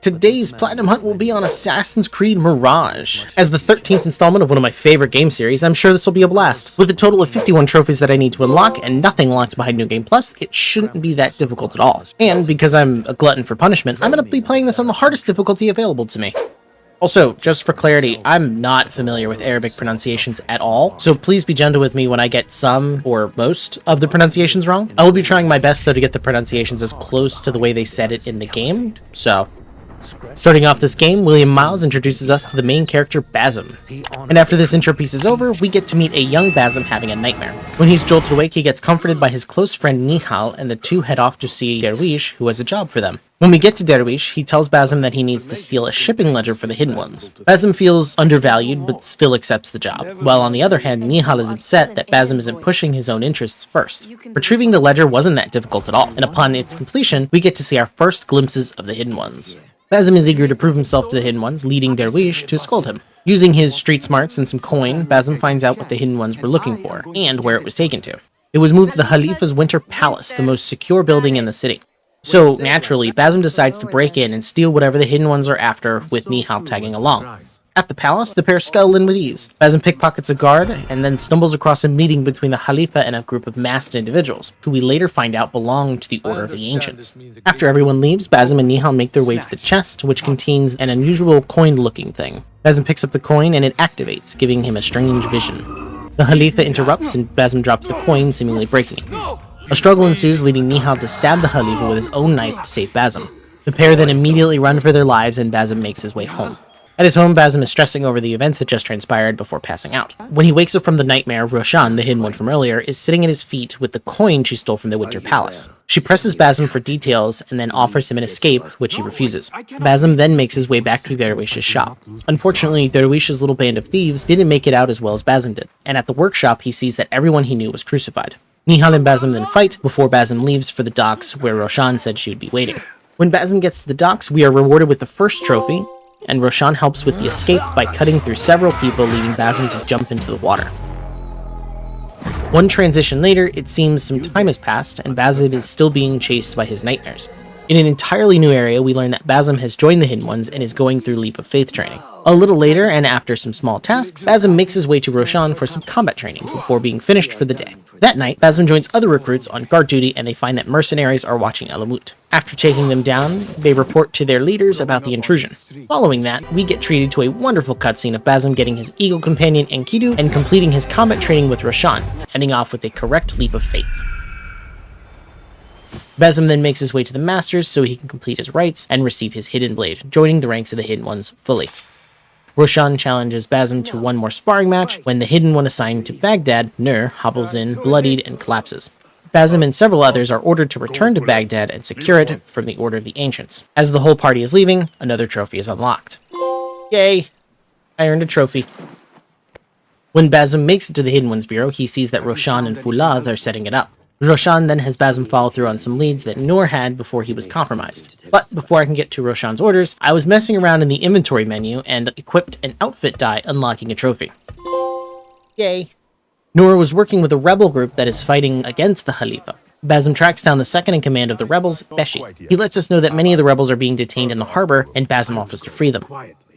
Today's Platinum Hunt will be on Assassin's Creed Mirage. As the 13th installment of one of my favorite game series, I'm sure this will be a blast. With a total of 51 trophies that I need to unlock and nothing locked behind New Game Plus, it shouldn't be that difficult at all. And because I'm a glutton for punishment, I'm going to be playing this on the hardest difficulty available to me. Also, just for clarity, I'm not familiar with Arabic pronunciations at all, so please be gentle with me when I get some or most of the pronunciations wrong. I will be trying my best though to get the pronunciations as close to the way they said it in the game, so... Starting off this game, William Miles introduces us to the main character, Basim. And after this intro piece is over, we get to meet a young Basim having a nightmare. When he's jolted awake, he gets comforted by his close friend Nihal, and the two head off to see Derwish, who has a job for them. When we get to Derwish, he tells Basim that he needs to steal a shipping ledger for the Hidden Ones. Basim feels undervalued, but still accepts the job, while on the other hand, Nihal is upset that Basim isn't pushing his own interests first. Retrieving the ledger wasn't that difficult at all, and upon its completion, we get to see our first glimpses of the Hidden Ones. Basim is eager to prove himself to the Hidden Ones, leading Derwish to scold him. Using his street smarts and some coin, Basim finds out what the Hidden Ones were looking for, and where it was taken to. It was moved to the Khalifa's Winter Palace, the most secure building in the city. So, naturally, Basim decides to break in and steal whatever the Hidden Ones are after, with Nihal tagging along. At the palace, the pair scuttle in with ease. Basim pickpockets a guard, and then stumbles across a meeting between the Khalifa and a group of masked individuals, who we later find out belong to the Order of the Ancients. After everyone leaves, Basim and Nihal make their way to the chest, which contains an unusual coin-looking thing. Basim picks up the coin, and it activates, giving him a strange vision. The Khalifa interrupts, and Basim drops the coin, seemingly breaking it. A struggle ensues, leading Nihal to stab the Khalifa with his own knife to save Basim. The pair then immediately run for their lives, and Basim makes his way home. At his home, Basim is stressing over the events that just transpired before passing out. When he wakes up from the nightmare, Roshan, the hidden one from earlier, is sitting at his feet with the coin she stole from the Winter Palace. She presses Basim for details and then offers him an escape, which he refuses. Basim then makes his way back to Derwish's shop. Unfortunately, Derwish's little band of thieves didn't make it out as well as Basim did, and at the workshop he sees that everyone he knew was crucified. Nihal and Basim then fight before Basim leaves for the docks where Roshan said she would be waiting. When Basim gets to the docks, we are rewarded with the first trophy, and Roshan helps with the escape by cutting through several people, leading Basim to jump into the water. One transition later, it seems some time has passed, and Basim is still being chased by his nightmares. In an entirely new area, we learn that Basim has joined the Hidden Ones and is going through Leap of Faith training. A little later, and after some small tasks, Basim makes his way to Roshan for some combat training before being finished for the day. That night, Basim joins other recruits on guard duty, and they find that mercenaries are watching Alamut. After taking them down, they report to their leaders about the intrusion. Following that, we get treated to a wonderful cutscene of Basim getting his eagle companion Enkidu and completing his combat training with Roshan, ending off with a correct leap of faith. Basim then makes his way to the Masters so he can complete his rites and receive his Hidden Blade, joining the ranks of the Hidden Ones fully. Roshan challenges Basim to one more sparring match when the Hidden One assigned to Baghdad, Nur, hobbles in, bloodied, and collapses. Basim and several others are ordered to return to Baghdad and secure it from the Order of the Ancients. As the whole party is leaving, another trophy is unlocked. Yay! I earned a trophy. When Basim makes it to the Hidden Ones Bureau, he sees that Roshan and Fulad are setting it up. Roshan then has Basim follow through on some leads that Noor had before he was compromised. But before I can get to Roshan's orders, I was messing around in the inventory menu and equipped an outfit die, unlocking a trophy. Yay! Noor was working with a rebel group that is fighting against the Khalifa. Basim tracks down the second in command of the rebels, Beshi. He lets us know that many of the rebels are being detained in the harbor, and Basim offers to free them.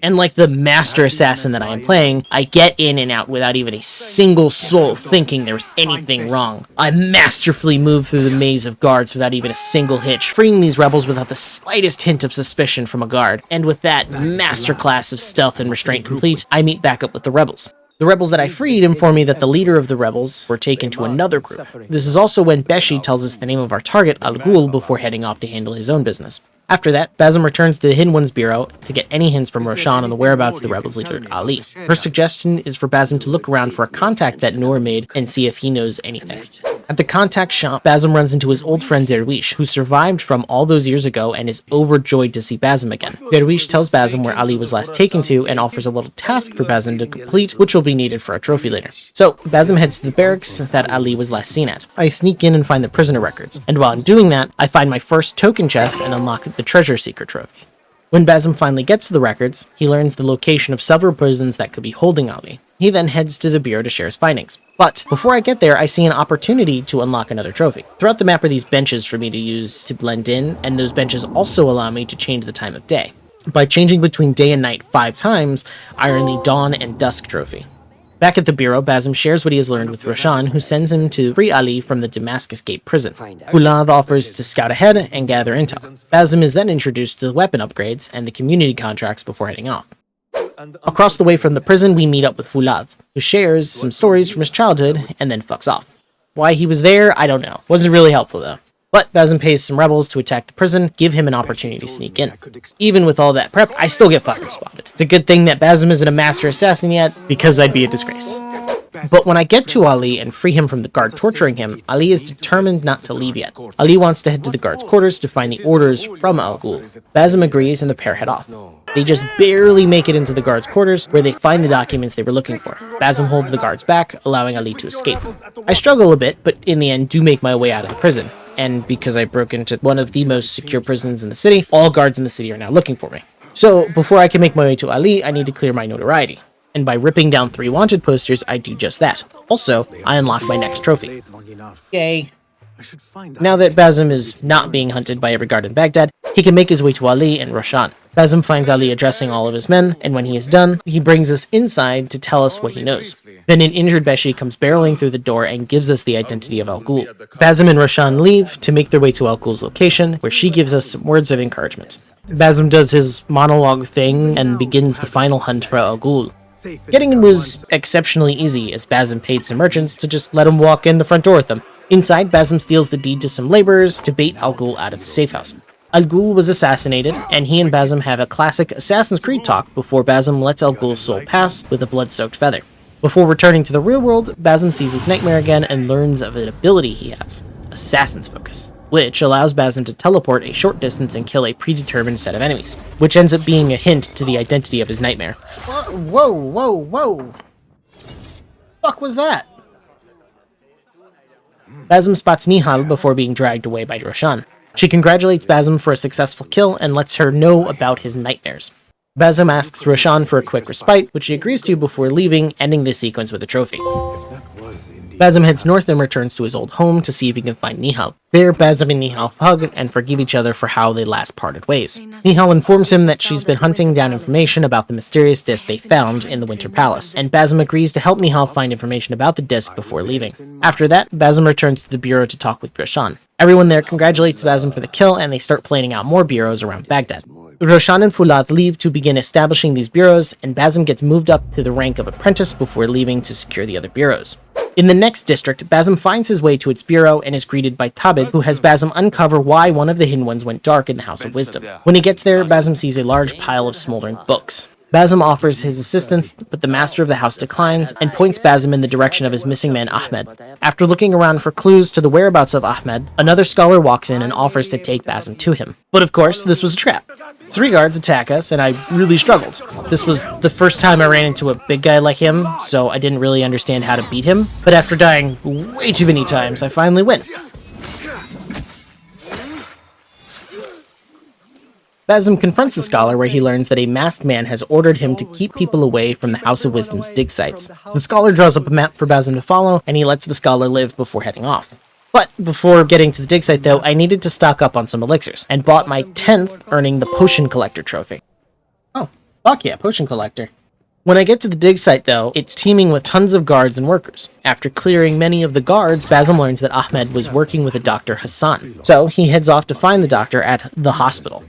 And like the master assassin that I am playing, I get in and out without even a single soul thinking there was anything wrong. I masterfully move through the maze of guards without even a single hitch, freeing these rebels without the slightest hint of suspicion from a guard. And with that masterclass of stealth and restraint complete, I meet back up with the rebels. The rebels that I freed inform me that the leader of the rebels were taken to another group. This is also when Beshi tells us the name of our target, Al-Ghul, before heading off to handle his own business. After that, Basim returns to the Hidden Ones Bureau to get any hints from Roshan on the whereabouts of the rebels' leader, Ali. Her suggestion is for Basim to look around for a contact that Noor made and see if he knows anything. At the contact shop, Basim runs into his old friend Derwish, who survived from all those years ago and is overjoyed to see Basim again. Derwish tells Basim where Ali was last taken to and offers a little task for Basim to complete, which will be needed for a trophy later. So, Basim heads to the barracks that Ali was last seen at. I sneak in and find the prisoner records, and while I'm doing that, I find my first token chest and unlock the Treasure Seeker trophy. When Basim finally gets to the records, he learns the location of several prisons that could be holding Ali. He then heads to the bureau to share his findings. But before I get there, I see an opportunity to unlock another trophy. Throughout the map are these benches for me to use to blend in, and those benches also allow me to change the time of day. By changing between day and night 5 times, I earn the Dawn and Dusk trophy. Back at the bureau, Basim shares what he has learned with Roshan, who sends him to free Ali from the Damascus Gate prison. Ghuladh offers to scout ahead and gather intel. Basim is then introduced to the weapon upgrades and the community contracts before heading off. Across the way from the prison, we meet up with Ghuladh, who shares some stories from his childhood and then fucks off. Why he was there, I don't know. Wasn't really helpful though. But Basim pays some rebels to attack the prison, give him an opportunity to sneak in. Even with all that prep, I still get fucking spotted. It's a good thing that Basim isn't a master assassin yet, because I'd be a disgrace. But when I get to Ali and free him from the guard torturing him, Ali is determined not to leave yet. Ali wants to head to the guard's quarters to find the orders from Al-Ghul. Basim agrees and the pair head off. They just barely make it into the guard's quarters, where they find the documents they were looking for. Basim holds the guards back, allowing Ali to escape. I struggle a bit, but in the end do make my way out of the prison. And because I broke into one of the most secure prisons in the city, all guards in the city are now looking for me. So, before I can make my way to Ali, I need to clear my notoriety. And by ripping down 3 wanted posters, I do just that. Also, I unlock my next trophy. Yay. Now that Basim is not being hunted by every guard in Baghdad, he can make his way to Ali and Roshan. Basim finds Ali addressing all of his men, and when he is done, he brings us inside to tell us what he knows. Then an injured Beshi comes barreling through the door and gives us the identity of Al-Ghul. Basim and Roshan leave to make their way to Al-Ghul's location, where she gives us some words of encouragement. Basim does his monologue thing and begins the final hunt for Al-Ghul. Getting him was exceptionally easy, as Basim paid some merchants to just let him walk in the front door with them. Inside, Basim steals the deed to some laborers to bait Al-Ghul out of his safe house. Al-Ghul was assassinated, and he and Basim have a classic Assassin's Creed talk before Basim lets Al-Ghul's soul pass with a blood-soaked feather. Before returning to the real world, Basim sees his nightmare again and learns of an ability he has, Assassin's Focus, which allows Basim to teleport a short distance and kill a predetermined set of enemies, which ends up being a hint to the identity of his nightmare. Whoa. Fuck was that? Basim spots Nihal before being dragged away by Roshan. She congratulates Basim for a successful kill and lets her know about his nightmares. Basim asks Roshan for a quick respite, which she agrees to before leaving, ending this sequence with a trophy. Basim heads north and returns to his old home to see if he can find Nihal. There, Basim and Nihal hug and forgive each other for how they last parted ways. Nihal informs him that she's been hunting down information about the mysterious disc they found in the Winter Palace, and Basim agrees to help Nihal find information about the disc before leaving. After that, Basim returns to the bureau to talk with Roshan. Everyone there congratulates Basim for the kill, and they start planning out more bureaus around Baghdad. Roshan and Ghuladh leave to begin establishing these bureaus, and Basim gets moved up to the rank of apprentice before leaving to secure the other bureaus. In the next district, Basim finds his way to its bureau and is greeted by Tabid, who has Basim uncover why one of the hidden ones went dark in the House of Wisdom. When he gets there, Basim sees a large pile of smoldering books. Basim offers his assistance, but the master of the house declines and points Basim in the direction of his missing man Ahmed. After looking around for clues to the whereabouts of Ahmed, another scholar walks in and offers to take Basim to him. But of course, this was a trap. 3 guards attack us, and I really struggled. This was the first time I ran into a big guy like him, so I didn't really understand how to beat him. But after dying way too many times, I finally win. Basim confronts the scholar, where he learns that a masked man has ordered him to keep people away from the House of Wisdom's dig sites. The scholar draws up a map for Basim to follow, and he lets the scholar live before heading off. But before getting to the dig site though, I needed to stock up on some elixirs, and bought my 10th, earning the Potion Collector trophy. Oh, fuck yeah, Potion Collector. When I get to the dig site though, it's teeming with tons of guards and workers. After clearing many of the guards, Basim learns that Ahmed was working with a Dr. Hassan, so he heads off to find the doctor at the hospital.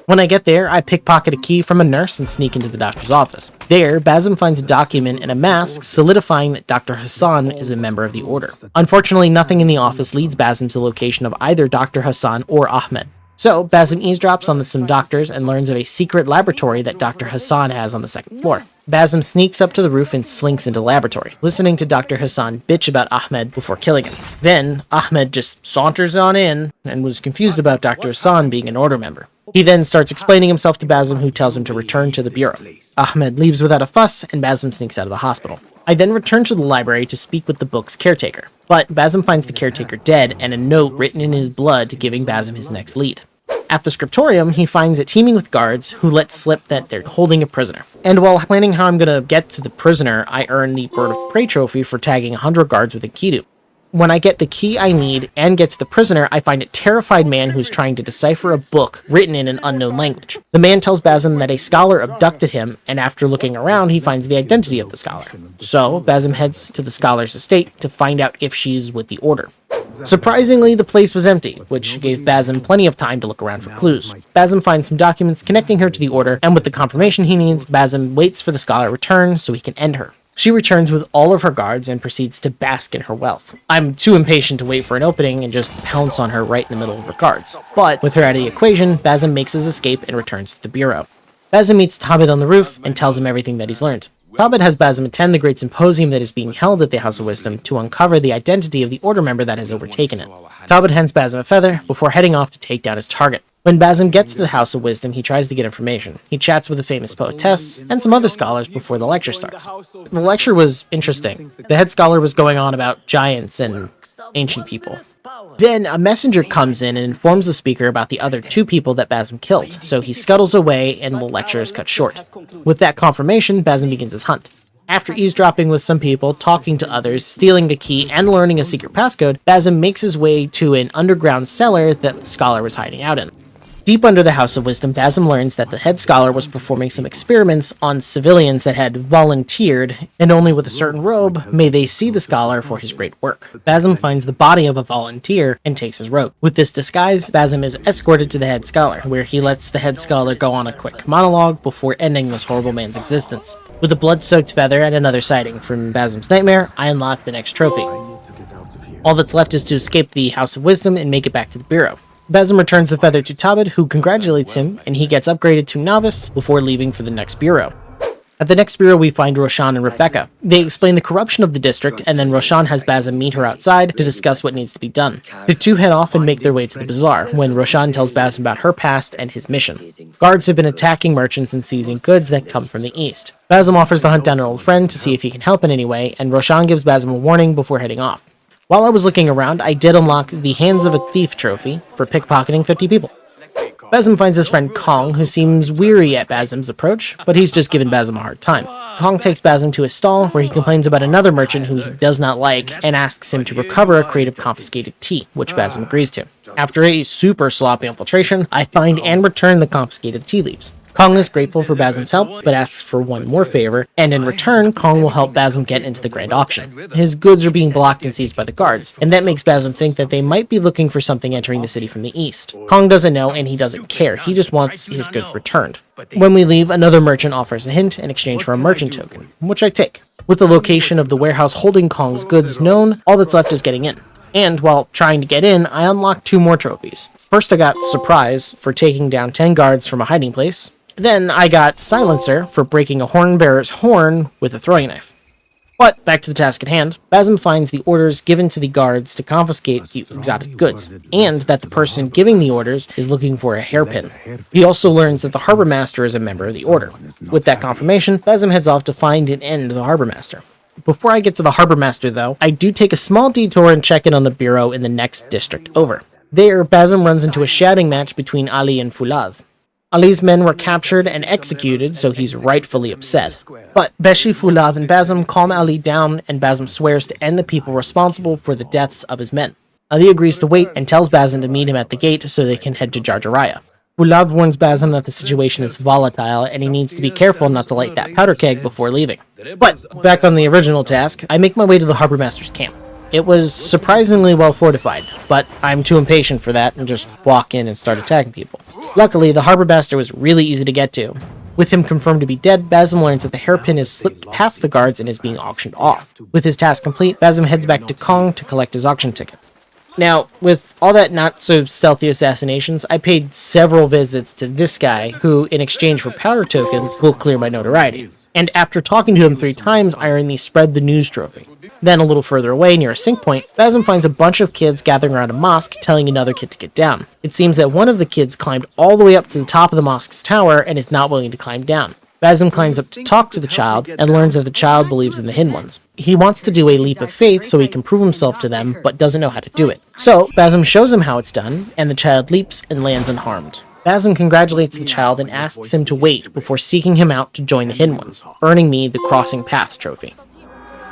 When I get there, I pickpocket a key from a nurse and sneak into the doctor's office. There, Basim finds a document and a mask solidifying that Dr. Hassan is a member of the Order. Unfortunately, nothing in the office leads Basim to the location of either Dr. Hassan or Ahmed. So, Basim eavesdrops on some doctors and learns of a secret laboratory that Dr. Hassan has on the 2nd floor. Basim sneaks up to the roof and slinks into the laboratory, listening to Dr. Hassan bitch about Ahmed before killing him. Then, Ahmed just saunters on in and was confused about Dr. Hassan being an Order member. He then starts explaining himself to Basim, who tells him to return to the bureau. Ahmed leaves without a fuss, and Basim sneaks out of the hospital. I then return to the library to speak with the book's caretaker, but Basim finds the caretaker dead and a note written in his blood giving Basim his next lead. At the scriptorium, he finds it teeming with guards who let slip that they're holding a prisoner. And while planning how I'm gonna get to the prisoner, I earn the Bird of Prey trophy for tagging 100 guards with a Kidu. When I get the key I need and get to the prisoner, I find a terrified man who's trying to decipher a book written in an unknown language. The man tells Basim that a scholar abducted him, and after looking around, he finds the identity of the scholar. So, Basim heads to the scholar's estate to find out if she's with the Order. Surprisingly, the place was empty, which gave Basim plenty of time to look around for clues. Basim finds some documents connecting her to the Order, and with the confirmation he needs, Basim waits for the scholar to return so he can end her. She returns with all of her guards and proceeds to bask in her wealth. I'm too impatient to wait for an opening and just pounce on her right in the middle of her guards. But with her out of the equation, Basim makes his escape and returns to the bureau. Basim meets Tabid on the roof and tells him everything that he's learned. Tabid has Basim attend the great symposium that is being held at the House of Wisdom to uncover the identity of the Order member that has overtaken it. Tabid hands Basim a feather before heading off to take down his target. When Basim gets to the House of Wisdom, he tries to get information. He chats with a famous poetess and some other scholars before the lecture starts. The lecture was interesting. The head scholar was going on about giants and ancient people. Then a messenger comes in and informs the speaker about the other 2 people that Basim killed, so he scuttles away and the lecture is cut short. With that confirmation, Basim begins his hunt. After eavesdropping with some people, talking to others, stealing a key, and learning a secret passcode, Basim makes his way to an underground cellar that the scholar was hiding out in. Deep under the House of Wisdom, Basim learns that the head scholar was performing some experiments on civilians that had volunteered, and only with a certain robe may they see the scholar for his great work. Basim finds the body of a volunteer and takes his robe. With this disguise, Basim is escorted to the head scholar, where he lets the head scholar go on a quick monologue before ending this horrible man's existence. With a blood-soaked feather and another sighting from Basim's nightmare, I unlock the next trophy. All that's left is to escape the House of Wisdom and make it back to the bureau. Basim returns the feather to Tabid, who congratulates him, and he gets upgraded to Novice before leaving for the next bureau. At the next bureau, we find Roshan and Rebecca. They explain the corruption of the district, and then Roshan has Basim meet her outside to discuss what needs to be done. The 2 head off and make their way to the bazaar, when Roshan tells Basim about her past and his mission. Guards have been attacking merchants and seizing goods that come from the east. Basim offers to hunt down an old friend to see if he can help in any way, and Roshan gives Basim a warning before heading off. While I was looking around, I did unlock the Hands of a Thief trophy for pickpocketing 50 people. Basim finds his friend Kong, who seems weary at Basim's approach, but he's just giving Basim a hard time. Kong takes Basim to his stall, where he complains about another merchant who he does not like, and asks him to recover a crate of confiscated tea, which Basim agrees to. After a super sloppy infiltration, I find and return the confiscated tea leaves. Kong is grateful for Basim's help, but asks for one more favor, and in return, Kong will help Basim get into the grand auction. His goods are being blocked and seized by the guards, and that makes Basim think that they might be looking for something entering the city from the east. Kong doesn't know, and he doesn't care, he just wants his goods returned. When we leave, another merchant offers a hint in exchange for a merchant token, which I take. With the location of the warehouse holding Kong's goods known, all that's left is getting in. And while trying to get in, I unlocked 2 more trophies. First, I got Surprise for taking down 10 guards from a hiding place. Then I got Silencer for breaking a horn bearer's horn with a throwing knife. But back to the task at hand, Basim finds the orders given to the guards to confiscate the exotic goods, and that the person giving the orders is looking for a hairpin. He also learns that the harbor master is a member of the order. With that confirmation, Basim heads off to find and end the harbor master. Before I get to the harbor master, though, I do take a small detour and check in on the bureau in the next district over. There, Basim runs into a shouting match between Ali and Fulad. Ali's men were captured and executed, so he's rightfully upset. But Beshi, Fulad, and Basim calm Ali down, and Basim swears to end the people responsible for the deaths of his men. Ali agrees to wait and tells Basim to meet him at the gate so they can head to Jarjaraya. Fulad warns Basim that the situation is volatile and he needs to be careful not to light that powder keg before leaving. But, back on the original task, I make my way to the Harbor Master's camp. It was surprisingly well fortified, but I'm too impatient for that and just walk in and start attacking people. Luckily, the Harbor Master was really easy to get to. With him confirmed to be dead, Basim learns that the hairpin has slipped past the guards and is being auctioned off. With his task complete, Basim heads back to Kong to collect his auction ticket. Now, with all that not-so-stealthy assassinations, I paid several visits to this guy, who, in exchange for powder tokens, will clear my notoriety. And after talking to him 3 times, I earn the Spread the News trophy. Then, a little further away, near a sync point, Basim finds a bunch of kids gathering around a mosque, telling another kid to get down. It seems that one of the kids climbed all the way up to the top of the mosque's tower and is not willing to climb down. Basim climbs up to talk to the child, and learns that the child believes in the Hidden Ones. He wants to do a leap of faith so he can prove himself to them, but doesn't know how to do it. So, Basim shows him how it's done, and the child leaps and lands unharmed. Basim congratulates the child and asks him to wait before seeking him out to join the Hidden Ones, earning me the Crossing Paths trophy.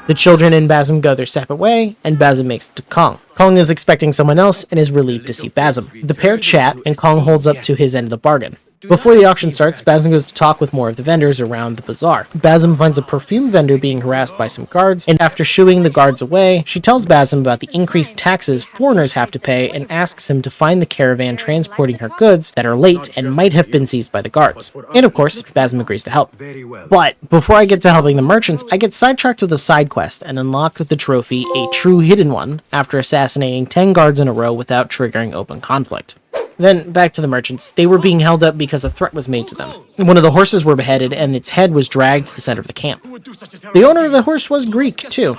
The children and Basim go their separate way, and Basim makes it to Kong. Kong is expecting someone else and is relieved to see Basim. The pair chat, and Kong holds up to his end of the bargain. Before the auction starts, Basim goes to talk with more of the vendors around the bazaar. Basim finds a perfume vendor being harassed by some guards, and after shooing the guards away, she tells Basim about the increased taxes foreigners have to pay and asks him to find the caravan transporting her goods that are late and might have been seized by the guards. And of course, Basim agrees to help. But before I get to helping the merchants, I get sidetracked with a side quest and unlock the trophy, a true hidden one, after assassinating 10 guards in a row without triggering open conflict. Then, back to the merchants. They were being held up because a threat was made to them. One of the horses were beheaded, and its head was dragged to the center of the camp. The owner of the horse was Greek, too.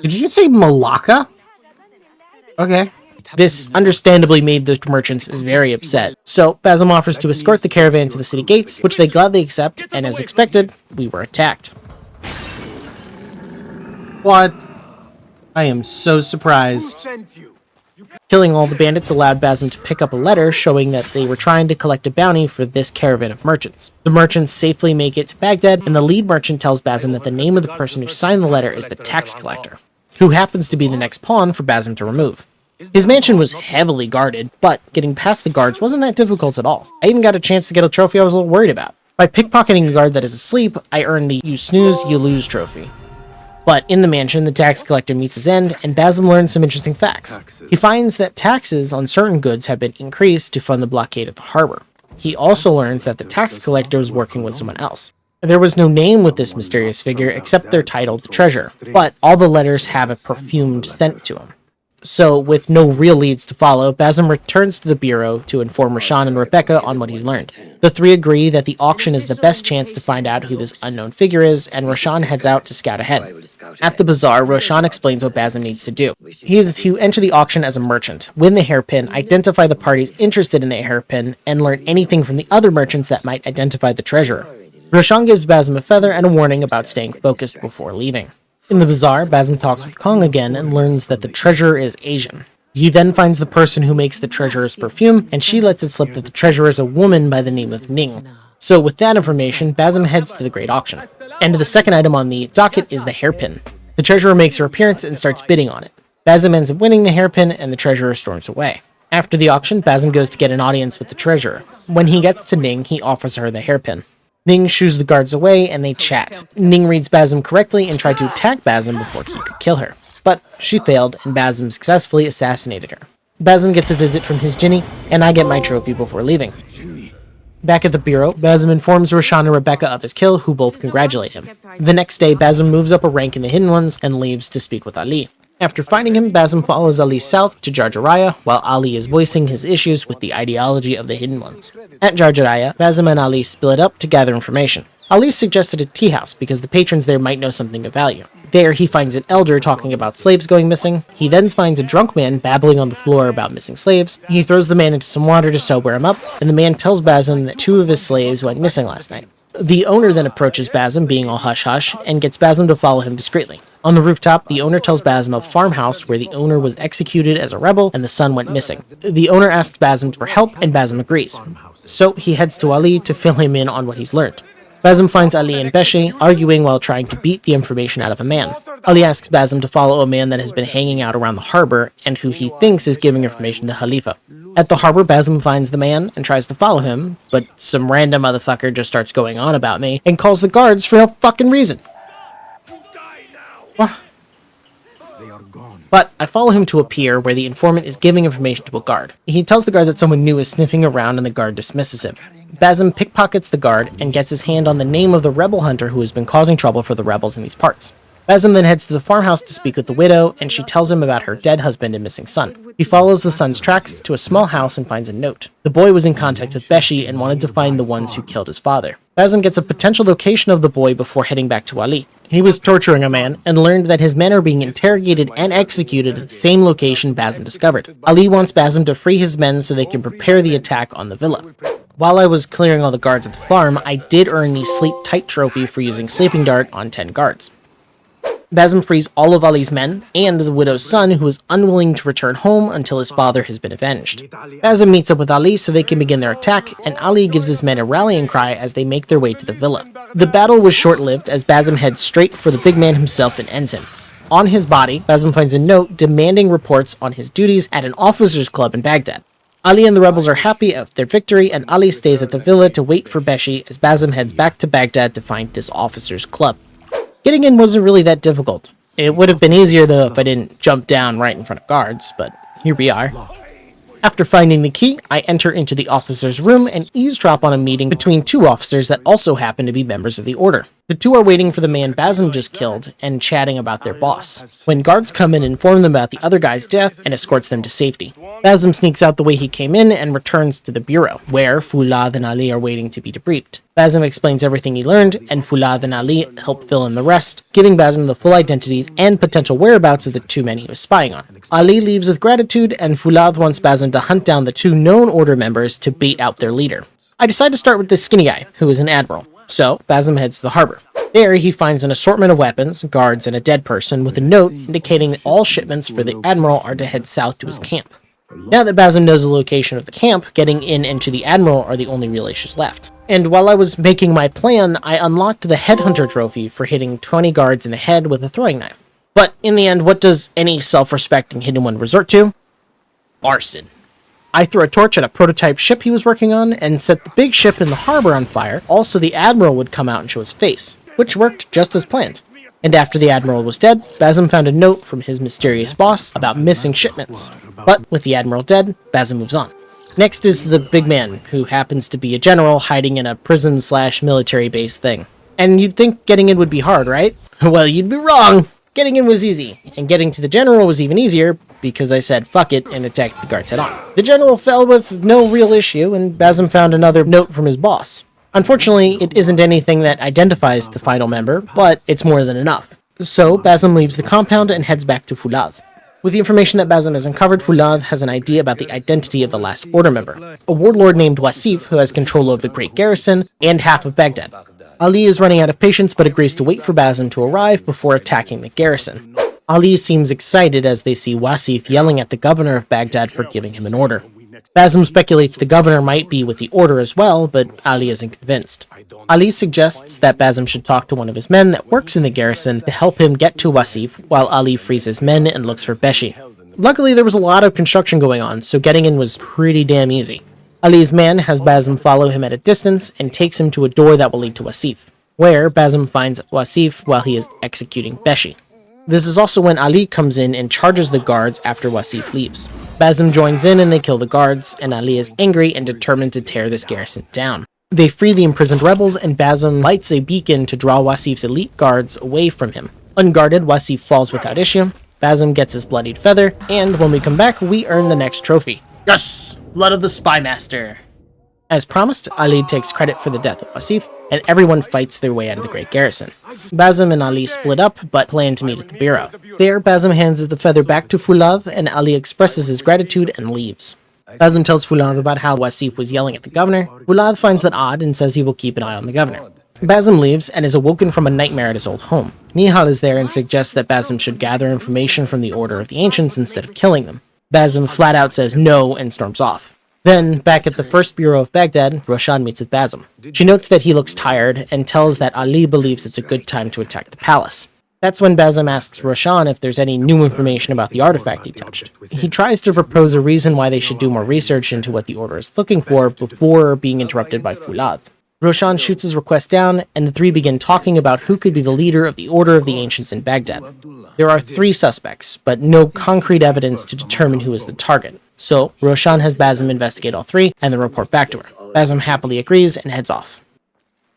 Did you say Malacca? Okay. This understandably made the merchants very upset. So, Basim offers to escort the caravan to the city gates, which they gladly accept, and as expected, we were attacked. What? I am so surprised. Killing all the bandits allowed Basim to pick up a letter showing that they were trying to collect a bounty for this caravan of merchants. The merchants safely make it to Baghdad, and the lead merchant tells Basim that the name of the person who signed the letter is the tax collector, who happens to be the next pawn for Basim to remove. His mansion was heavily guarded, but getting past the guards wasn't that difficult at all. I even got a chance to get a trophy I was a little worried about. By pickpocketing a guard that is asleep, I earned the You Snooze, You Lose trophy. But in the mansion, the tax collector meets his end, and Basim learns some interesting facts. He finds that taxes on certain goods have been increased to fund the blockade of the harbor. He also learns that the tax collector was working with someone else. There was no name with this mysterious figure except their title, the treasurer, but all the letters have a perfumed scent to him. So, with no real leads to follow, Basim returns to the bureau to inform Roshan and Rebecca on what he's learned. The three agree that the auction is the best chance to find out who this unknown figure is, and Roshan heads out to scout ahead. At the bazaar, Roshan explains what Basim needs to do. He is to enter the auction as a merchant, win the hairpin, identify the parties interested in the hairpin, and learn anything from the other merchants that might identify the treasurer. Roshan gives Basim a feather and a warning about staying focused before leaving. In the bazaar, Basim talks with Kong again and learns that the treasurer is Asian. He then finds the person who makes the treasurer's perfume, and she lets it slip that the treasurer is a woman by the name of Ning. So with that information, Basim heads to the great auction. And the second item on the docket is the hairpin. The treasurer makes her appearance and starts bidding on it. Basim ends up winning the hairpin, and the treasurer storms away. After the auction, Basim goes to get an audience with the treasurer. When he gets to Ning, he offers her the hairpin. Ning shoos the guards away, and they chat. Ning reads Basim correctly and tried to attack Basim before he could kill her. But she failed, and Basim successfully assassinated her. Basim gets a visit from his Jinni, and I get my trophy before leaving. Back at the bureau, Basim informs Roshan and Rebecca of his kill, who both congratulate him. The next day, Basim moves up a rank in the Hidden Ones and leaves to speak with Ali. After finding him, Basim follows Ali south to Jarjaraya, while Ali is voicing his issues with the ideology of the Hidden Ones. At Jarjaraya, Basim and Ali split up to gather information. Ali suggested a tea house because the patrons there might know something of value. There, he finds an elder talking about slaves going missing. He then finds a drunk man babbling on the floor about missing slaves. He throws the man into some water to sober him up, and the man tells Basim that 2 of his slaves went missing last night. The owner then approaches Basim, being all hush-hush, and gets Basim to follow him discreetly. On the rooftop, the owner tells Basim of a farmhouse where the owner was executed as a rebel and the son went missing. The owner asks Basim for help, and Basim agrees. So he heads to Ali to fill him in on what he's learned. Basim finds Ali and Beshi arguing while trying to beat the information out of a man. Ali asks Basim to follow a man that has been hanging out around the harbor and who he thinks is giving information to Khalifa. At the harbor, Basim finds the man and tries to follow him, but some random motherfucker just starts going on about me and calls the guards for no fucking reason. What? But I follow him to a pier where the informant is giving information to a guard. He tells the guard that someone new is sniffing around and the guard dismisses him. Basim pickpockets the guard and gets his hand on the name of the rebel hunter who has been causing trouble for the rebels in these parts. Basim then heads to the farmhouse to speak with the widow, and she tells him about her dead husband and missing son. He follows the son's tracks to a small house and finds a note. The boy was in contact with Beshi and wanted to find the ones who killed his father. Basim gets a potential location of the boy before heading back to Ali. He was torturing a man and learned that his men are being interrogated and executed at the same location Basim discovered. Ali wants Basim to free his men so they can prepare the attack on the villa. While I was clearing all the guards at the farm, I did earn the Sleep Tight trophy for using Sleeping Dart on 10 guards. Basim frees all of Ali's men and the widow's son, who is unwilling to return home until his father has been avenged. Basim meets up with Ali so they can begin their attack, and Ali gives his men a rallying cry as they make their way to the villa. The battle was short-lived as Basim heads straight for the big man himself and ends him. On his body, Basim finds a note demanding reports on his duties at an officers' club in Baghdad. Ali and the rebels are happy of their victory, and Ali stays at the villa to wait for Beshi as Basim heads back to Baghdad to find this officers' club. Getting in wasn't really that difficult. It would have been easier though if I didn't jump down right in front of guards, but here we are. After finding the key, I enter into the officer's room and eavesdrop on a meeting between two officers that also happen to be members of the order. The two are waiting for the man Basim just killed and chatting about their boss, when guards come in and inform them about the other guy's death and escorts them to safety. Basim sneaks out the way he came in and returns to the bureau, where Fulad and Ali are waiting to be debriefed. Basim explains everything he learned, and Fulad and Ali help fill in the rest, giving Basim the full identities and potential whereabouts of the two men he was spying on. Ali leaves with gratitude, and Fulad wants Basim to hunt down the two known order members to bait out their leader. I decide to start with the skinny guy, who is an admiral. So, Basim heads to the harbor. There, he finds an assortment of weapons, guards, and a dead person with a note indicating that all shipments for the admiral are to head south to his camp. Now that Basim knows the location of the camp, getting in and to the admiral are the only real issues left. And while I was making my plan, I unlocked the headhunter trophy for hitting 20 guards in the head with a throwing knife. But in the end, what does any self-respecting hidden one resort to? Arson. I threw a torch at a prototype ship he was working on and set the big ship in the harbor on fire. Also, the admiral would come out and show his face, which worked just as planned. And after the admiral was dead, Basim found a note from his mysterious boss about missing shipments. But with the admiral dead, Basim moves on. Next is the big man, who happens to be a general hiding in a prison/military base thing. And you'd think getting in would be hard, right? Well, you'd be wrong! Getting in was easy, and getting to the general was even easier, because I said fuck it and attacked the guards head on. The general fell with no real issue, and Basim found another note from his boss. Unfortunately, it isn't anything that identifies the final member, but it's more than enough. So, Basim leaves the compound and heads back to Fulad. With the information that Basim has uncovered, Fulad has an idea about the identity of the last order member, a warlord named Wasif who has control of the Great Garrison and half of Baghdad. Ali is running out of patience but agrees to wait for Basim to arrive before attacking the garrison. Ali seems excited as they see Wasif yelling at the governor of Baghdad for giving him an order. Basim speculates the governor might be with the order as well, but Ali isn't convinced. Ali suggests that Basim should talk to one of his men that works in the garrison to help him get to Wasif, while Ali frees his men and looks for Beshi. Luckily, there was a lot of construction going on, so getting in was pretty damn easy. Ali's man has Basim follow him at a distance and takes him to a door that will lead to Wasif, where Basim finds Wasif while he is executing Beshi. This is also when Ali comes in and charges the guards after Wasif leaves. Basim joins in and they kill the guards, and Ali is angry and determined to tear this garrison down. They free the imprisoned rebels, and Basim lights a beacon to draw Wasif's elite guards away from him. Unguarded, Wasif falls without issue. Basim gets his bloodied feather, and when we come back, we earn the next trophy. Yes! Blood of the Spy Master! As promised, Ali takes credit for the death of Wasif, and everyone fights their way out of the Great Garrison. Basim and Ali split up, but plan to meet at the bureau. There, Basim hands the feather back to Fulad, and Ali expresses his gratitude and leaves. Basim tells Fulad about how Wasif was yelling at the governor. Fulad finds that odd and says he will keep an eye on the governor. Basim leaves and is awoken from a nightmare at his old home. Nihal is there and suggests that Basim should gather information from the Order of the Ancients instead of killing them. Basim flat out says no and storms off. Then, back at the first bureau of Baghdad, Roshan meets with Basim. She notes that he looks tired and tells that Ali believes it's a good time to attack the palace. That's when Basim asks Roshan if there's any new information about the artifact he touched. He tries to propose a reason why they should do more research into what the Order is looking for before being interrupted by Fulad. Roshan shoots his request down, and the three begin talking about who could be the leader of the Order of the Ancients in Baghdad. There are 3 suspects, but no concrete evidence to determine who is the target. So, Roshan has Basim investigate all 3, and then report back to her. Basim happily agrees and heads off.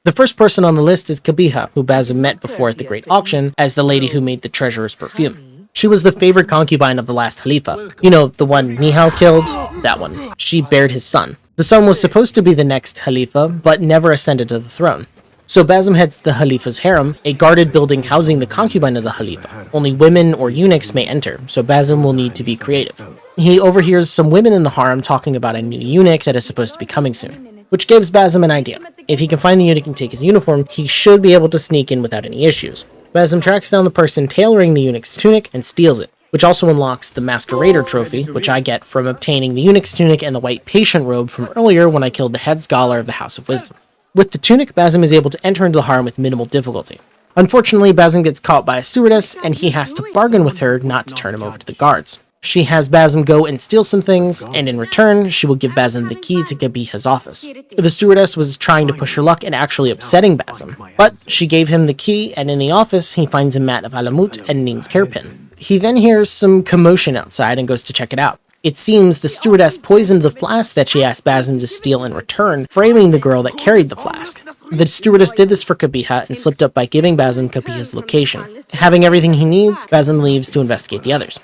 The first person on the list is Kabiha, who Basim met before at the Great Auction as the lady who made the treasurer's perfume. She was the favorite concubine of the last Khalifa. You know, the one Nihal killed? That one. She bared his son. The son was supposed to be the next Khalifa, but never ascended to the throne. So Basim heads to the Khalifa's harem, a guarded building housing the concubine of the Khalifa. Only women or eunuchs may enter, so Basim will need to be creative. He overhears some women in the harem talking about a new eunuch that is supposed to be coming soon, which gives Basim an idea. If he can find the eunuch and take his uniform, he should be able to sneak in without any issues. Basim tracks down the person tailoring the eunuch's tunic and steals it, which also unlocks the Masquerader trophy, which I get from obtaining the eunuch's tunic and the white patient robe from earlier when I killed the head scholar of the House of Wisdom. With the tunic, Basim is able to enter into the harem with minimal difficulty. Unfortunately, Basim gets caught by a stewardess, and he has to bargain with her not to turn him over to the guards. She has Basim go and steal some things, and in return, she will give Basim the key to Gabiha's office. The stewardess was trying to push her luck and actually upsetting Basim, but she gave him the key, and in the office, he finds a mat of Alamut and Ning's hairpin. He then hears some commotion outside and goes to check it out. It seems the stewardess poisoned the flask that she asked Basim to steal in return, framing the girl that carried the flask. The stewardess did this for Gabiha and slipped up by giving Basim Gabiha's location. Having everything he needs, Basim leaves to investigate the others.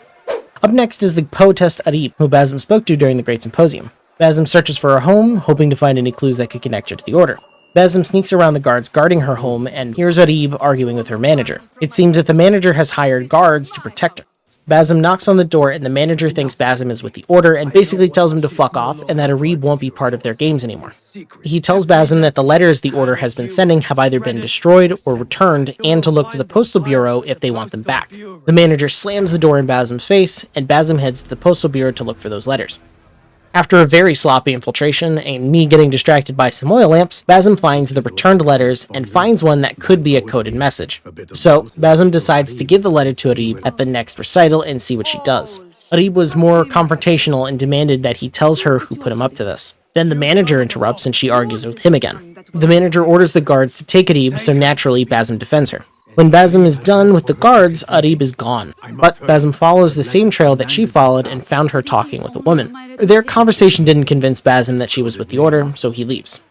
Up next is the poetess Arib, who Basim spoke to during the Great Symposium. Basim searches for her home, hoping to find any clues that could connect her to the Order. Basim sneaks around the guards guarding her home and hears Arib arguing with her manager. It seems that the manager has hired guards to protect her. Basim knocks on the door and the manager thinks Basim is with the Order and basically tells him to fuck off and that Arib won't be part of their games anymore. He tells Basim that the letters the Order has been sending have either been destroyed or returned and to look to the Postal Bureau if they want them back. The manager slams the door in Basim's face and Basim heads to the Postal Bureau to look for those letters. After a very sloppy infiltration and me getting distracted by some oil lamps, Basim finds the returned letters and finds one that could be a coded message. So, Basim decides to give the letter to Arib at the next recital and see what she does. Arib was more confrontational and demanded that he tells her who put him up to this. Then the manager interrupts and she argues with him again. The manager orders the guards to take Arib, so naturally Basim defends her. When Basim is done with the guards, Arib is gone. But Basim follows the same trail that she followed and found her talking with a woman. Their conversation didn't convince Basim that she was with the Order, so he leaves.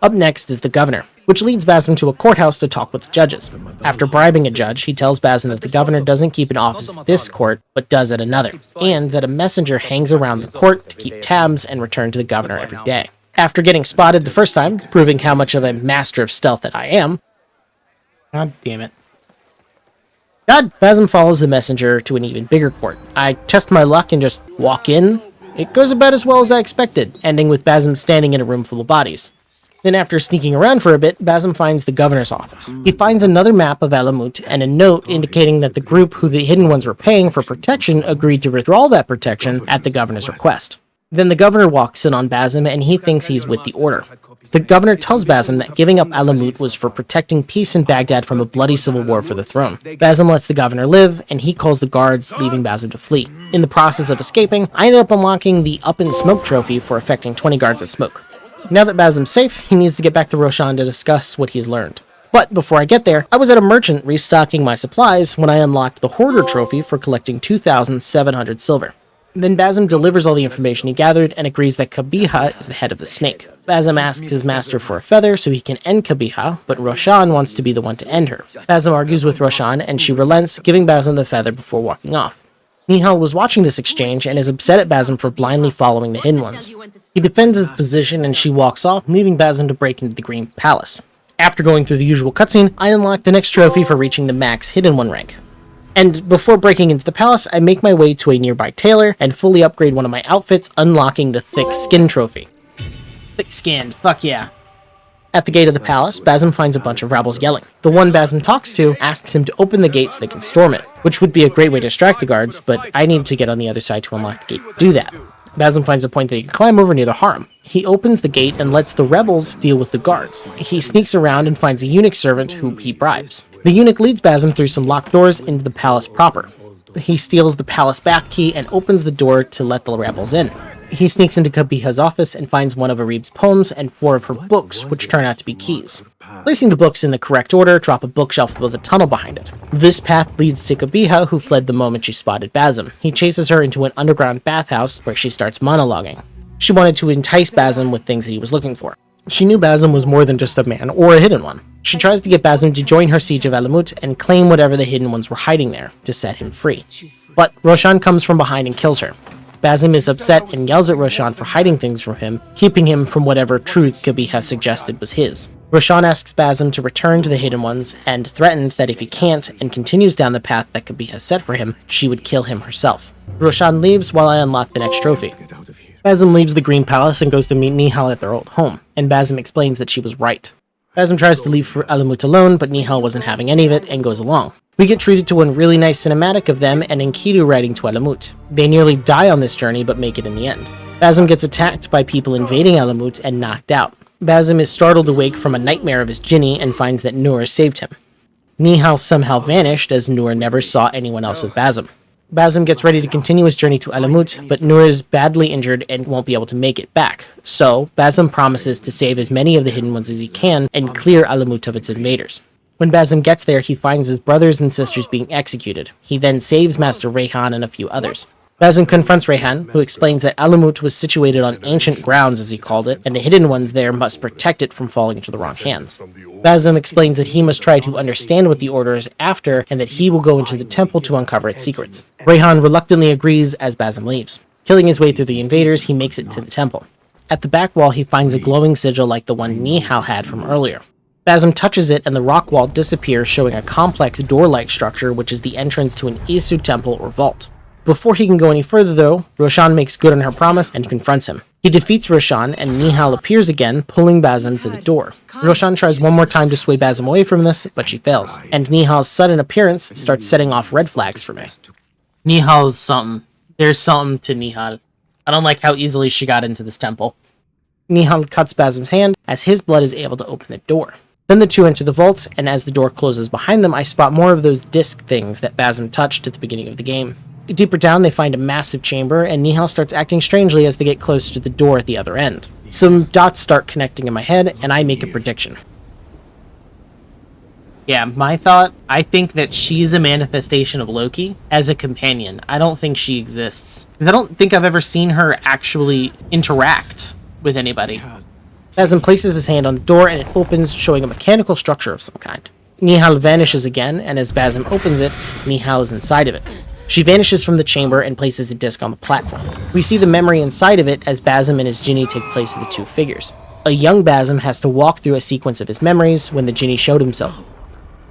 Up next is the governor, which leads Basim to a courthouse to talk with the judges. After bribing a judge, he tells Basim that the governor doesn't keep an office at this court, but does at another, and that a messenger hangs around the court to keep tabs and return to the governor every day. After getting spotted the first time, proving how much of a master of stealth that I am, God damn it. Basim follows the messenger to an even bigger court. I test my luck and just walk in. It goes about as well as I expected, ending with Basim standing in a room full of bodies. Then after sneaking around for a bit, Basim finds the governor's office. He finds another map of Alamut and a note indicating that the group who the Hidden Ones were paying for protection agreed to withdraw that protection at the governor's request. Then the governor walks in on Basim and he thinks he's with the Order. The governor tells Basim that giving up Alamut was for protecting peace in Baghdad from a bloody civil war for the throne. Basim lets the governor live, and he calls the guards, leaving Basim to flee. In the process of escaping, I ended up unlocking the Up in Smoke trophy for affecting 20 guards at smoke. Now that Basim's safe, he needs to get back to Roshan to discuss what he's learned. But before I get there, I was at a merchant restocking my supplies when I unlocked the Hoarder trophy for collecting 2,700 silver. Then Basim delivers all the information he gathered and agrees that Gabiha is the head of the snake. Basim asks his master for a feather so he can end Gabiha, but Roshan wants to be the one to end her. Basim argues with Roshan and she relents, giving Basim the feather before walking off. Nihal was watching this exchange and is upset at Basim for blindly following the Hidden Ones. He defends his position and she walks off, leaving Basim to break into the Green Palace. After going through the usual cutscene, I unlock the next trophy for reaching the max Hidden One rank. And before breaking into the palace, I make my way to a nearby tailor and fully upgrade one of my outfits, unlocking the Thick Skin trophy. Thick-skinned, fuck yeah. At the gate of the palace, Basim finds a bunch of rebels yelling. The one Basim talks to asks him to open the gate so they can storm it, which would be a great way to distract the guards, but I need to get on the other side to unlock the gate to do that. Basim finds a point that he can climb over near the harem. He opens the gate and lets the rebels deal with the guards. He sneaks around and finds a eunuch servant who he bribes. The eunuch leads Basim through some locked doors into the palace proper. He steals the palace bath key and opens the door to let the rebels in. He sneaks into Gabiha's office and finds one of Arib's poems and 4 of her books, which turn out to be keys. Placing the books in the correct order, drop a bookshelf with a tunnel behind it. This path leads to Gabiha, who fled the moment she spotted Basim. He chases her into an underground bathhouse where she starts monologuing. She wanted to entice Basim with things that he was looking for. She knew Basim was more than just a man or a hidden one. She tries to get Basim to join her siege of Alamut and claim whatever the hidden ones were hiding there to set him free. But Roshan comes from behind and kills her. Basim is upset and yells at Roshan for hiding things from him, keeping him from whatever truth Gabiha suggested was his. Roshan asks Basim to return to the Hidden Ones and threatened that if he can't and continues down the path that Gabiha set for him, she would kill him herself. Roshan leaves while I unlock the next trophy. Basim leaves the Green Palace and goes to meet Nihal at their old home, and Basim explains that she was right. Basim tries to leave for Alamut alone, but Nihal wasn't having any of it and goes along. We get treated to one really nice cinematic of them and Enkidu riding to Alamut. They nearly die on this journey, but make it in the end. Basim gets attacked by people invading Alamut and knocked out. Basim is startled awake from a nightmare of his Jinni and finds that Nur saved him. Nihal somehow vanished, as Nur never saw anyone else with Basim. Basim gets ready to continue his journey to Alamut, but Nur is badly injured and won't be able to make it back. So, Basim promises to save as many of the Hidden Ones as he can and clear Alamut of its invaders. When Basim gets there, he finds his brothers and sisters being executed. He then saves Master Rayhan and a few others. Basim confronts Rayhan, who explains that Alamut was situated on ancient grounds, as he called it, and the Hidden Ones there must protect it from falling into the wrong hands. Basim explains that he must try to understand what the Order is after, and that he will go into the temple to uncover its secrets. Rayhan reluctantly agrees as Basim leaves. Killing his way through the invaders, he makes it to the temple. At the back wall, he finds a glowing sigil like the one Nihal had from earlier. Basim touches it and the rock wall disappears, showing a complex door-like structure which is the entrance to an Isu temple or vault. Before he can go any further though, Roshan makes good on her promise and confronts him. He defeats Roshan and Nihal appears again, pulling Basim to the door. Roshan tries one more time to sway Basim away from this, but she fails, and Nihal's sudden appearance starts setting off red flags for me. Nihal's something. There's something to Nihal. I don't like how easily she got into this temple. Nihal cuts Basim's hand as his blood is able to open the door. Then the two enter the vault, and as the door closes behind them, I spot more of those disc things that Basim touched at the beginning of the game. Deeper down, they find a massive chamber, and Nihal starts acting strangely as they get closer to the door at the other end. Some dots start connecting in my head, and I make a prediction. Yeah, my thought, I think that she's a manifestation of Loki as a companion. I don't think she exists. I don't think I've ever seen her actually interact with anybody. Basim places his hand on the door, and it opens, showing a mechanical structure of some kind. Nihal vanishes again, and as Basim opens it, Nihal is inside of it. She vanishes from the chamber and places a disc on the platform. We see the memory inside of it as Basim and his Jinni take place of the two figures. A young Basim has to walk through a sequence of his memories when the Jinni showed himself.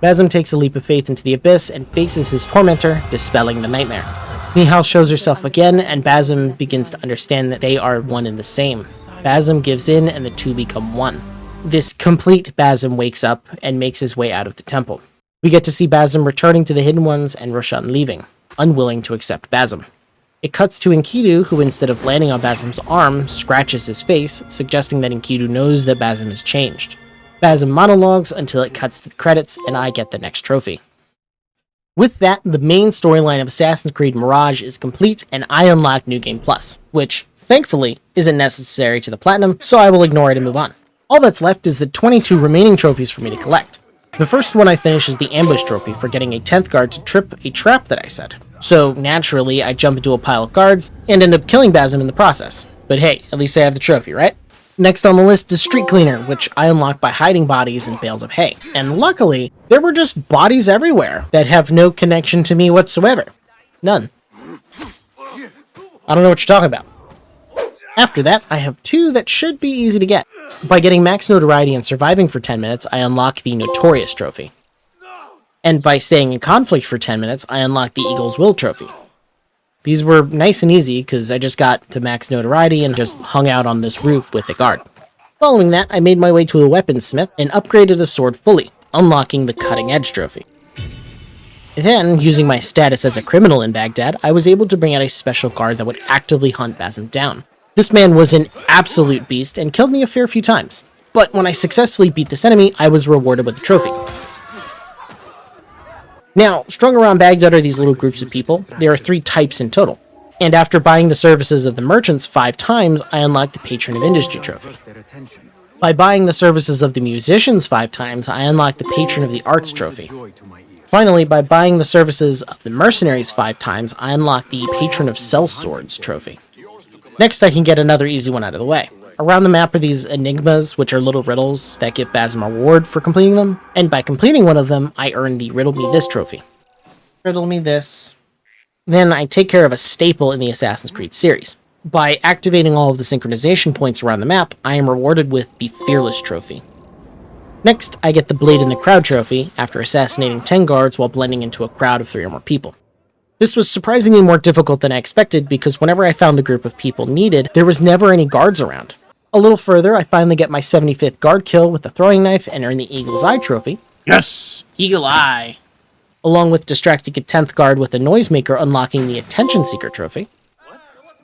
Basim takes a leap of faith into the abyss and faces his tormentor, dispelling the nightmare. Nihal shows herself again, and Basim begins to understand that they are one and the same. Basim gives in, and the two become one. This complete Basim wakes up and makes his way out of the temple. We get to see Basim returning to the Hidden Ones and Roshan leaving, unwilling to accept Basim. It cuts to Enkidu, who instead of landing on Basim's arm, scratches his face, suggesting that Enkidu knows that Basim has changed. Basim monologues until it cuts to the credits, and I get the next trophy. With that, the main storyline of Assassin's Creed Mirage is complete, and I unlock New Game Plus, which, thankfully, isn't necessary to the Platinum, so I will ignore it and move on. All that's left is the 22 remaining trophies for me to collect. The first one I finish is the Ambush trophy for getting a 10th guard to trip a trap that I set. So, naturally, I jump into a pile of guards, and end up killing Basim in the process. But hey, at least I have the trophy, right? Next on the list is Street Cleaner, which I unlock by hiding bodies in bales of hay. And luckily, there were just bodies everywhere that have no connection to me whatsoever. None. I don't know what you're talking about. After that, I have two that should be easy to get. By getting max notoriety and surviving for 10 minutes, I unlock the Notorious trophy. And by staying in conflict for 10 minutes, I unlock the Eagle's Will trophy. These were nice and easy because I just got to max notoriety and just hung out on this roof with a guard. Following that, I made my way to a weaponsmith and upgraded a sword fully, unlocking the Cutting Edge trophy. Then, using my status as a criminal in Baghdad, I was able to bring out a special guard that would actively hunt Basim down. This man was an absolute beast and killed me a fair few times. But when I successfully beat this enemy, I was rewarded with a trophy. Now, strung around Baghdad are these little groups of people. There are 3 types in total. And after buying the services of the merchants 5 times, I unlocked the Patron of Industry trophy. By buying the services of the musicians 5 times, I unlocked the Patron of the Arts trophy. Finally, by buying the services of the mercenaries 5 times, I unlocked the Patron of Sellswords trophy. Next, I can get another easy one out of the way. Around the map are these enigmas, which are little riddles that give Basim a reward for completing them, and by completing one of them, I earn the Riddle Me This trophy. Riddle me this. Then I take care of a staple in the Assassin's Creed series. By activating all of the synchronization points around the map, I am rewarded with the Fearless trophy. Next, I get the Blade in the Crowd trophy after assassinating 10 guards while blending into a crowd of 3 or more people. This was surprisingly more difficult than I expected because whenever I found the group of people needed, there was never any guards around. A little further, I finally get my 75th guard kill with the throwing knife and earn the Eagle's Eye trophy. Yes! Eagle Eye! Along with distracting a 10th guard with a noisemaker unlocking the Attention Seeker trophy.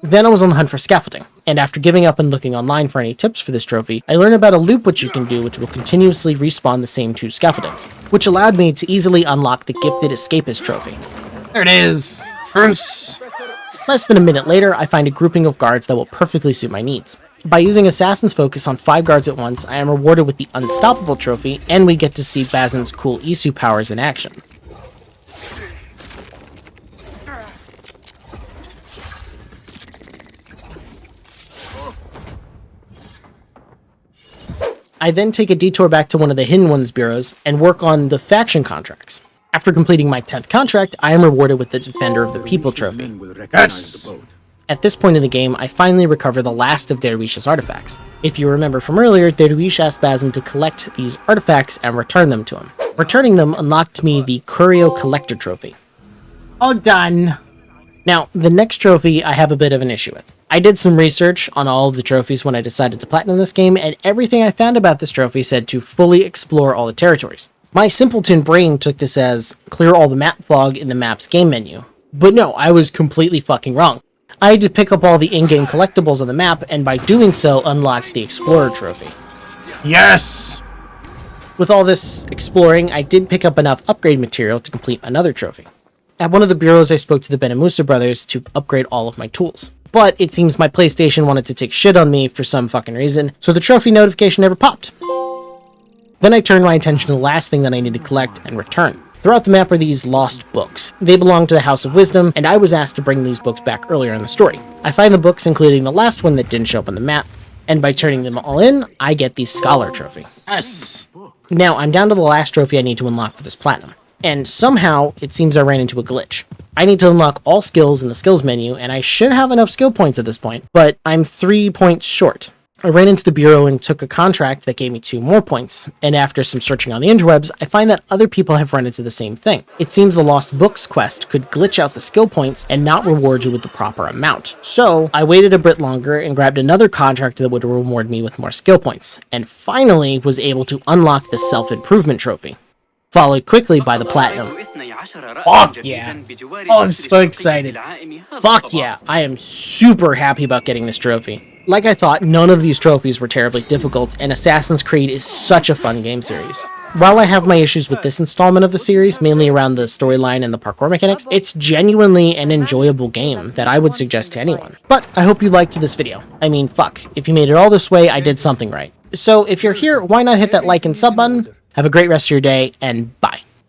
Then I was on the hunt for scaffolding, and after giving up and looking online for any tips for this trophy, I learned about a loop which you can do which will continuously respawn the same 2 scaffoldings, which allowed me to easily unlock the Gifted Escapist trophy. There it is! Yes. Less than a minute later, I find a grouping of guards that will perfectly suit my needs. By using Assassin's Focus on 5 guards at once, I am rewarded with the Unstoppable trophy, and we get to see Basim's cool Isu powers in action. I then take a detour back to one of the Hidden Ones bureaus and work on the faction contracts. After completing my 10th contract, I am rewarded with the Defender of the People trophy. Yes! At this point in the game, I finally recover the last of Derwish's artifacts. If you remember from earlier, Derwish asked Basim to collect these artifacts and return them to him. Returning them unlocked me the Curio Collector trophy. All done! Now, the next trophy I have a bit of an issue with. I did some research on all of the trophies when I decided to platinum this game, and everything I found about this trophy said to fully explore all the territories. My simpleton brain took this as clear all the map fog in the map's game menu. But no, I was completely fucking wrong. I had to pick up all the in-game collectibles on the map, and by doing so, unlocked the Explorer trophy. Yes! With all this exploring, I did pick up enough upgrade material to complete another trophy. At one of the bureaus, I spoke to the Benamusa brothers to upgrade all of my tools. But it seems my PlayStation wanted to take shit on me for some fucking reason, so the trophy notification never popped. Then I turned my attention to the last thing that I need to collect and return. Throughout the map are these lost books. They belong to the House of Wisdom, and I was asked to bring these books back earlier in the story. I find the books, including the last one that didn't show up on the map, and by turning them all in, I get the Scholar trophy. Yes! Now, I'm down to the last trophy I need to unlock for this platinum. And somehow, it seems I ran into a glitch. I need to unlock all skills in the skills menu, and I should have enough skill points at this point, but I'm 3 points short. I ran into the bureau and took a contract that gave me 2 more points, and after some searching on the interwebs, I find that other people have run into the same thing. It seems the Lost Books quest could glitch out the skill points and not reward you with the proper amount. So, I waited a bit longer and grabbed another contract that would reward me with more skill points, and finally was able to unlock the Self-Improvement trophy, followed quickly by the Platinum. Fuck yeah! Oh, I'm so excited. Fuck yeah, I am super happy about getting this trophy. Like I thought, none of these trophies were terribly difficult, and Assassin's Creed is such a fun game series. While I have my issues with this installment of the series, mainly around the storyline and the parkour mechanics, it's genuinely an enjoyable game that I would suggest to anyone. But I hope you liked this video. I mean, fuck, if you made it all this way, I did something right. So if you're here, why not hit that like and sub button? Have a great rest of your day, and bye.